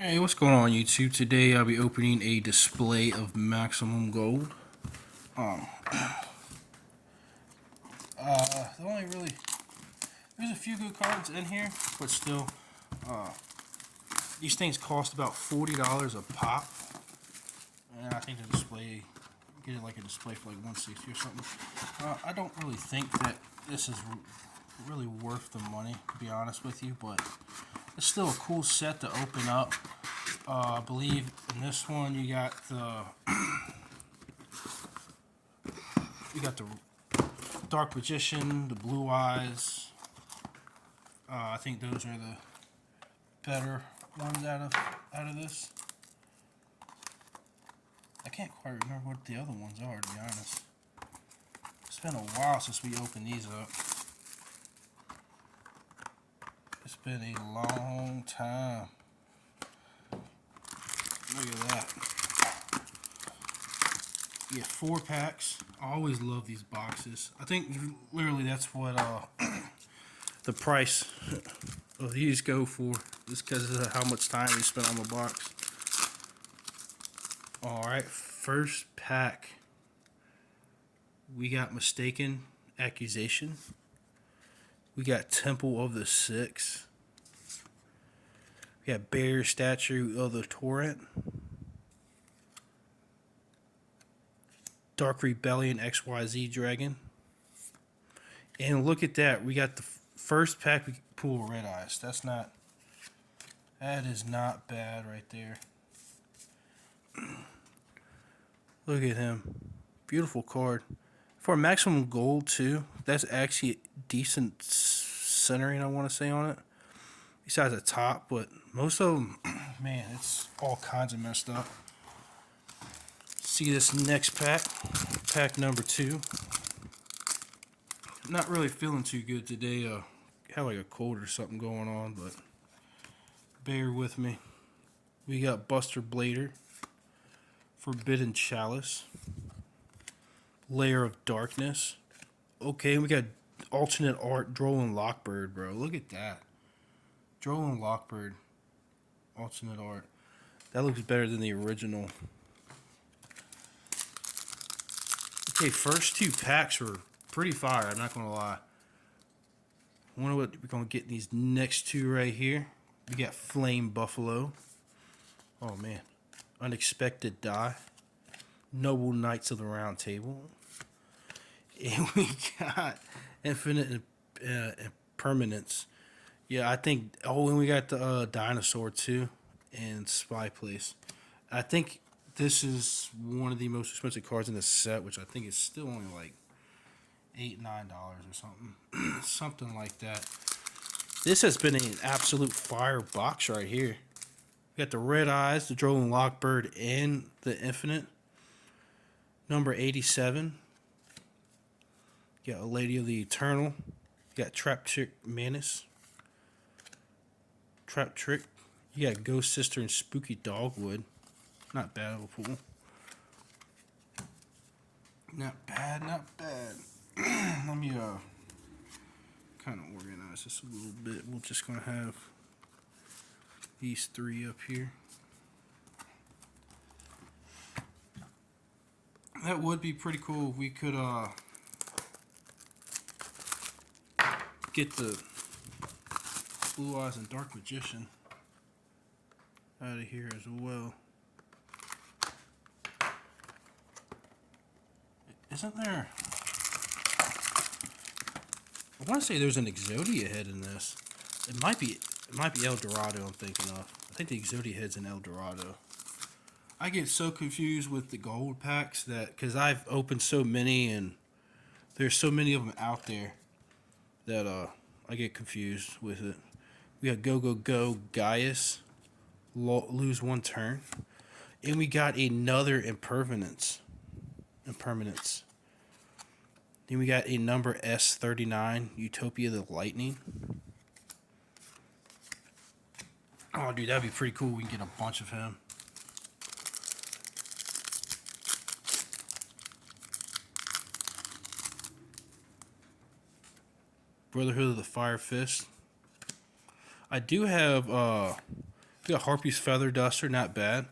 Hey, what's going on YouTube? Today I'll be opening a display of maximum gold. Um, the only really, there's a few good cards in here, but still, uh, these things cost about $40 a pop, and I think the display, get it like a display for like 160 or something. I don't really think that this is really worth the money, to be honest with you, but it's still a cool set to open up. I believe in this one you got the Dark Magician, the Blue Eyes. I think those are the better ones out of this. I can't quite remember what the other ones are, to be honest. It's been a while since we opened these up. It's been a long time. Look at that. Yeah, 4 packs. I always love these boxes. I think literally that's what the price of these go for, just because of how much time we spent on the box. Alright, first pack. We got Mistaken Accusation. We got Temple of the Six. We got Bear Statue of the Torrent. Dark Rebellion XYZ Dragon. And look at that. We got the first pack we pull Red Eyes. That is not bad right there. Look at him. Beautiful card. For maximum gold too, that's actually decent centering, I want to say, on it. Besides the top, but most of them, man, it's all kinds of messed up. See this next pack, pack number 2. Not really feeling too good today. Have like a cold or something going on, but bear with me. We got Buster Blader, Forbidden Chalice, Layer of Darkness. Okay, we got alternate art, Droll Lockbird, bro. Look at that. Droll Lockbird, alternate art. That looks better than the original. Okay, first 2 packs were pretty fire, I'm not gonna lie. I wonder what we're gonna get in these next 2 right here. We got Flame Buffalo. Oh man. Unexpected Die. Noble Knights of the Round Table. And we got Infinite Impermanence. Yeah, I think. Oh, and we got the Dinosaur too, and Spy Place. I think this is one of the most expensive cards in the set, which I think is still only like $8-9 or something, something like that. This has been an absolute fire box right here. We got the Red Eyes, the Droll Lockbird, and the Infinite. Number 87. You got a Lady of the Eternal. You got Trap Trick Manus. Trap Trick. You got Ghost Sister and Spooky Dogwood. Not bad of a pool. Not bad, not bad. Let me kind of organize this a little bit. We're just gonna have these 3 up here. That would be pretty cool if we could get the Blue Eyes and Dark Magician out of here as well. Isn't there? I want to say there's an Exodia head in this. It might be El Dorado I'm thinking of. I think the Exodia head's in El Dorado. I get so confused with the gold packs that because I've opened so many and there's so many of them out there that I get confused with it. We got Go Go Go Gaius, lose 1 turn, and we got another Impermanence. Then we got a number S39, Utopia the Lightning. Oh, dude, that'd be pretty cool. We can get a bunch of him. Brotherhood of the Fire Fist. I do have We got Harpy's Feather Duster, not bad.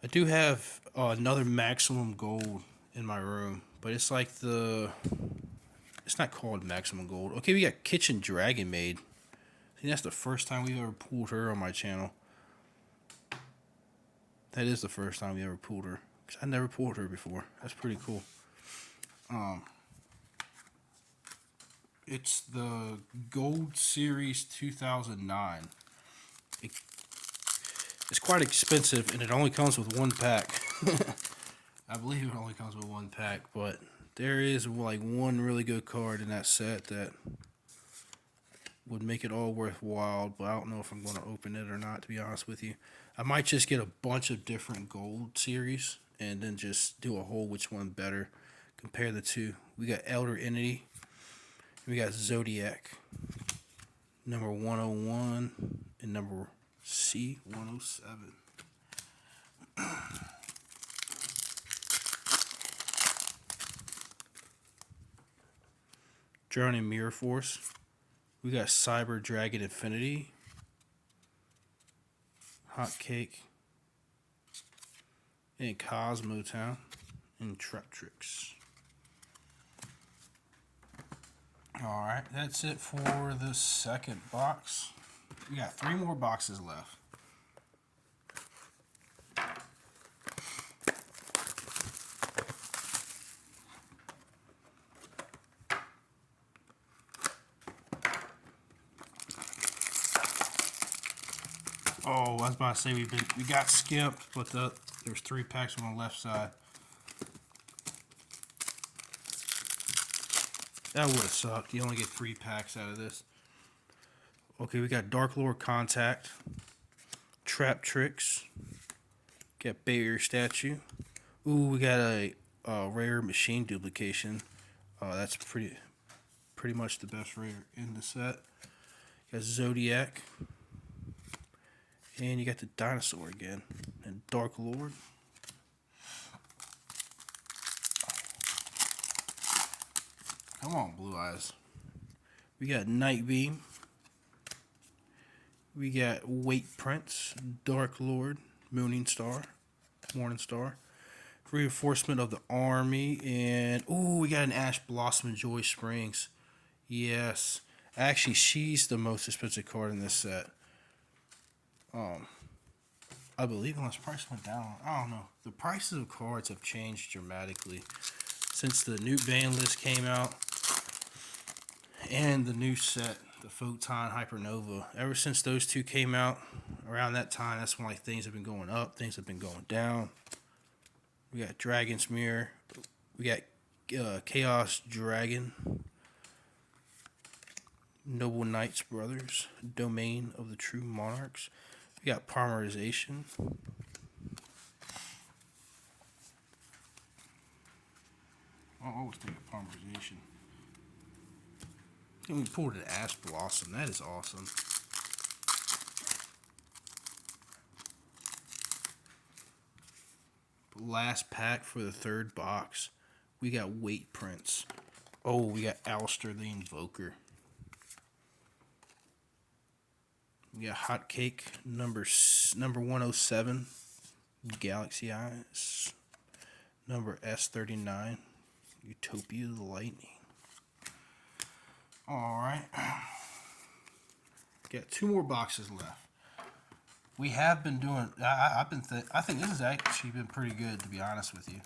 I do have another Maximum Gold in my room, but it's like it's not called Maximum Gold. Okay, we got Kitchen Dragon Maid. I think that's the first time we've ever pulled her on my channel. That is the first time we ever pulled her. 'Cause I never pulled her before. That's pretty cool. It's the Gold Series 2009. It's quite expensive, and it only comes with one pack. I believe it only comes with one pack, but there is like one really good card in that set that would make it all worthwhile, but I don't know if I'm going to open it or not, to be honest with you. I might just get a bunch of different Gold Series and then just do a whole which one better. Compare the two. We got Elder Entity. We got Zodiac. Number 101 and number C107. Drowning Mirror Force. We got Cyber Dragon Infinity. Hot Cake. And Cosmo Town. And Trap Tricks. Alright, that's it for the second box. We got 3 more boxes left. Oh, I was about to say we got skipped, but there's 3 packs on the left side. That would have sucked. You only get 3 packs out of this. Okay, we got Dark Lord Contact, Trap Tricks, got Barrier Statue. Ooh, we got a rare machine duplication. That's pretty much the best rare in the set. You got Zodiac, and you got the Dinosaur again, and Dark Lord. Come on, Blue Eyes. We got Night Beam. We got Weight Prince, Dark Lord, Morning Star. Reinforcement of the Army, and ooh, we got an Ash Blossom and Joy Springs. Yes, actually, she's the most expensive card in this set. I believe, unless price went down. I don't know. The prices of cards have changed dramatically since the new ban list came out and the new set, the Photon Hypernova. Ever since those two came out, around that time, that's when like things have been going up, things have been going down. We got Dragon's Mirror. We got Chaos Dragon. Noble Knights Brothers. Domain of the True Monarchs. We got Polymerization. I always think of Polymerization. And we pulled an Ash Blossom. That is awesome. Last pack for the third box. We got Weight Prince. Oh, we got Alistair the Invoker. We got Hot Cake number 107. Galaxy Eyes. Number S39. Utopia the Lightning. Alright. Got 2 more boxes left. We have been doing. I think this has actually been pretty good, to be honest with you.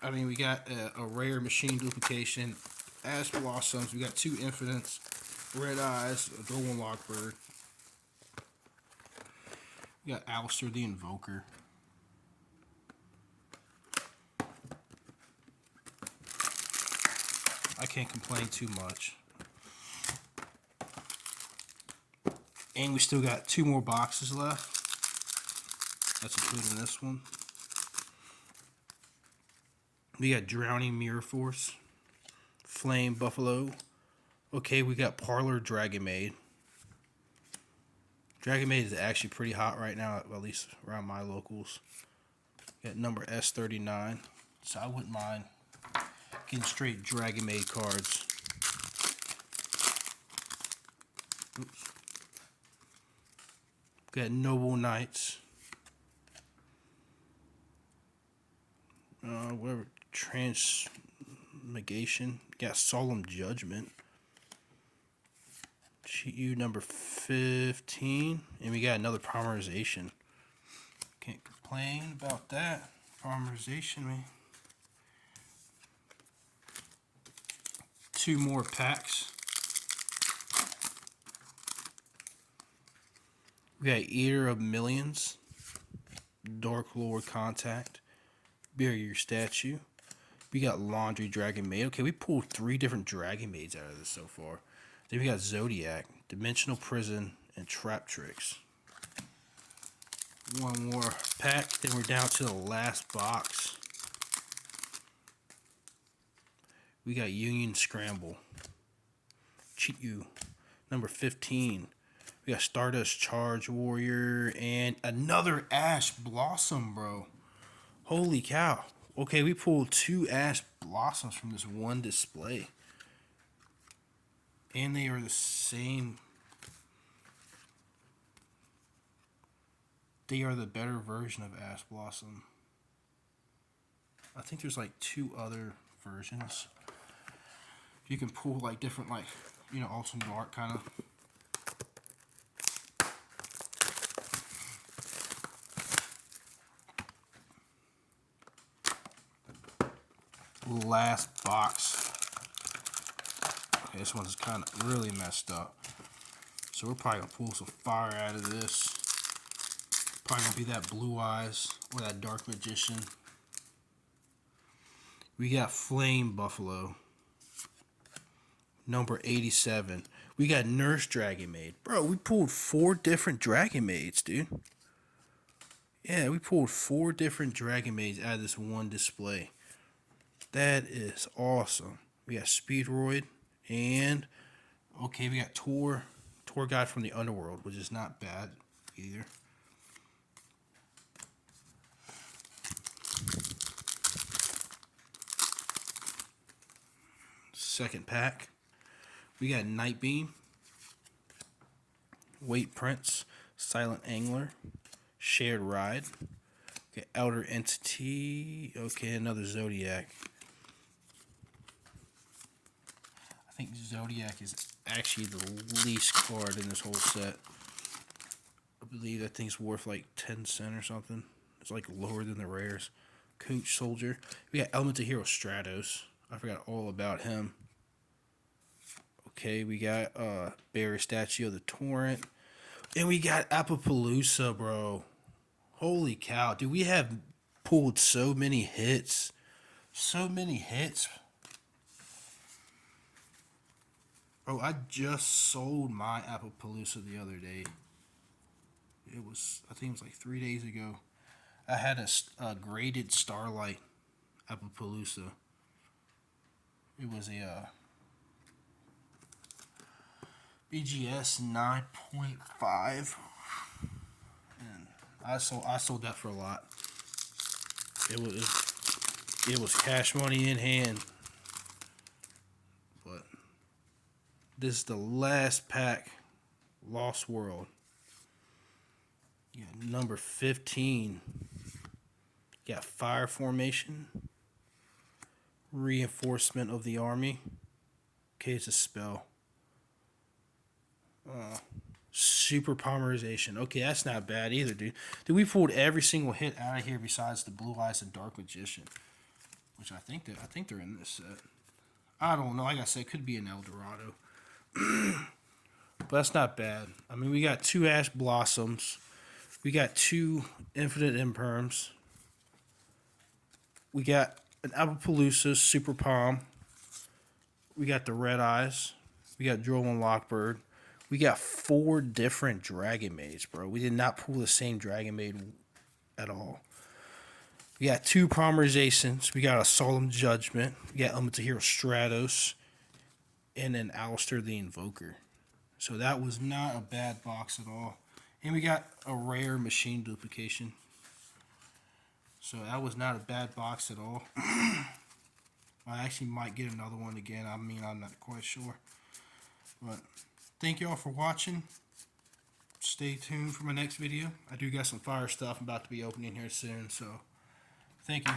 I mean, we got a rare machine duplication, Ash Blossoms. We got 2 Infinites, Red Eyes, a Golden Lockbird. We got Alistair the Invoker. I can't complain too much. And we still got 2 more boxes left. That's including this one. We got Drowning Mirror Force. Flame Buffalo. Okay, we got Parlor Dragon Maid. Dragon Maid is actually pretty hot right now, at least around my locals. We got number S39. So I wouldn't mind getting straight Dragon Maid cards. Oops. Got Noble Knights. Whatever. Transmigration. Got Solemn Judgment. Cheat number 15. And we got another Polymerization. Can't complain about that. Polymerization, man. 2 more packs. We got Eater of Millions. Dark Lord Contact. Bury Your Statue. We got Laundry Dragon Maid. Okay, we pulled 3 different Dragon Maids out of this so far. Then we got Zodiac, Dimensional Prison, and Trap Tricks. 1 more pack. Then we're down to the last box. We got Union Scramble. Cheat You. Number 15. We got Stardust Charge Warrior and another Ash Blossom, bro. Holy cow. Okay, we pulled 2 Ash Blossoms from this one display. And they are the same. They are the better version of Ash Blossom. I think there's like 2 other versions. You can pull like different, like, you know, Ultimate Dark kind of. Last box. Okay, this one's kind of really messed up. So we're probably gonna pull some fire out of this. Probably gonna be that Blue Eyes or that Dark Magician. We got Flame Buffalo. Number 87. We got Nurse Dragon Maid. Bro, we pulled 4 different Dragon Maids, dude. Yeah, we pulled 4 different Dragon Maids out of this one display. That is awesome. We got Speedroid and okay, we got Tour Guide from the Underworld, which is not bad either. Second pack. We got Nightbeam, Weight Prince, Silent Angler, Shared Ride, okay, Outer Entity, okay, another Zodiac. I think Zodiac is actually the least card in this whole set. I believe that thing's worth like 10 cents or something. It's like lower than the rares. Coach Soldier. We got Elemental Hero Stratos. I forgot all about him. Okay, we got Barrier Statue of the Torrent. And we got Appaloosa, bro. Holy cow. Dude, we have pulled so many hits. So many hits. Bro, I just sold my Appaloosa the other day. It was, I think it was like 3 days ago. I had a graded Starlight Appaloosa. It was a BGS 9.5, and I sold that for a lot. It was cash money in hand. But this is the last pack, Lost World. You got number 15. You got Fire Formation, Reinforcement of the Army. Okay, it's a spell. Super Polymerization. Okay, that's not bad either, dude. Dude, we pulled every single hit out of here besides the Blue Eyes and Dark Magician, which I think they're in this set. I don't know. Like I said, it could be an El Dorado, but that's not bad. I mean, we got 2 Ash Blossoms, we got 2 Infinite Imperms, we got an Appaloosa Super Palm, we got the Red Eyes, we got Droll and Lockbird. We got 4 different Dragon Maids, bro. We did not pull the same Dragon Maid at all. We got 2 Polymerizations. We got a Solemn Judgment. We got Elemental Hero Stratos. And then Alistair the Invoker. So that was not a bad box at all. And we got a rare machine duplication. So that was not a bad box at all. I actually might get another one again. I mean, I'm not quite sure. But thank you all for watching. stay tuned for my next video. I do got some fire stuff I'm about to be opening here soon, so thank you.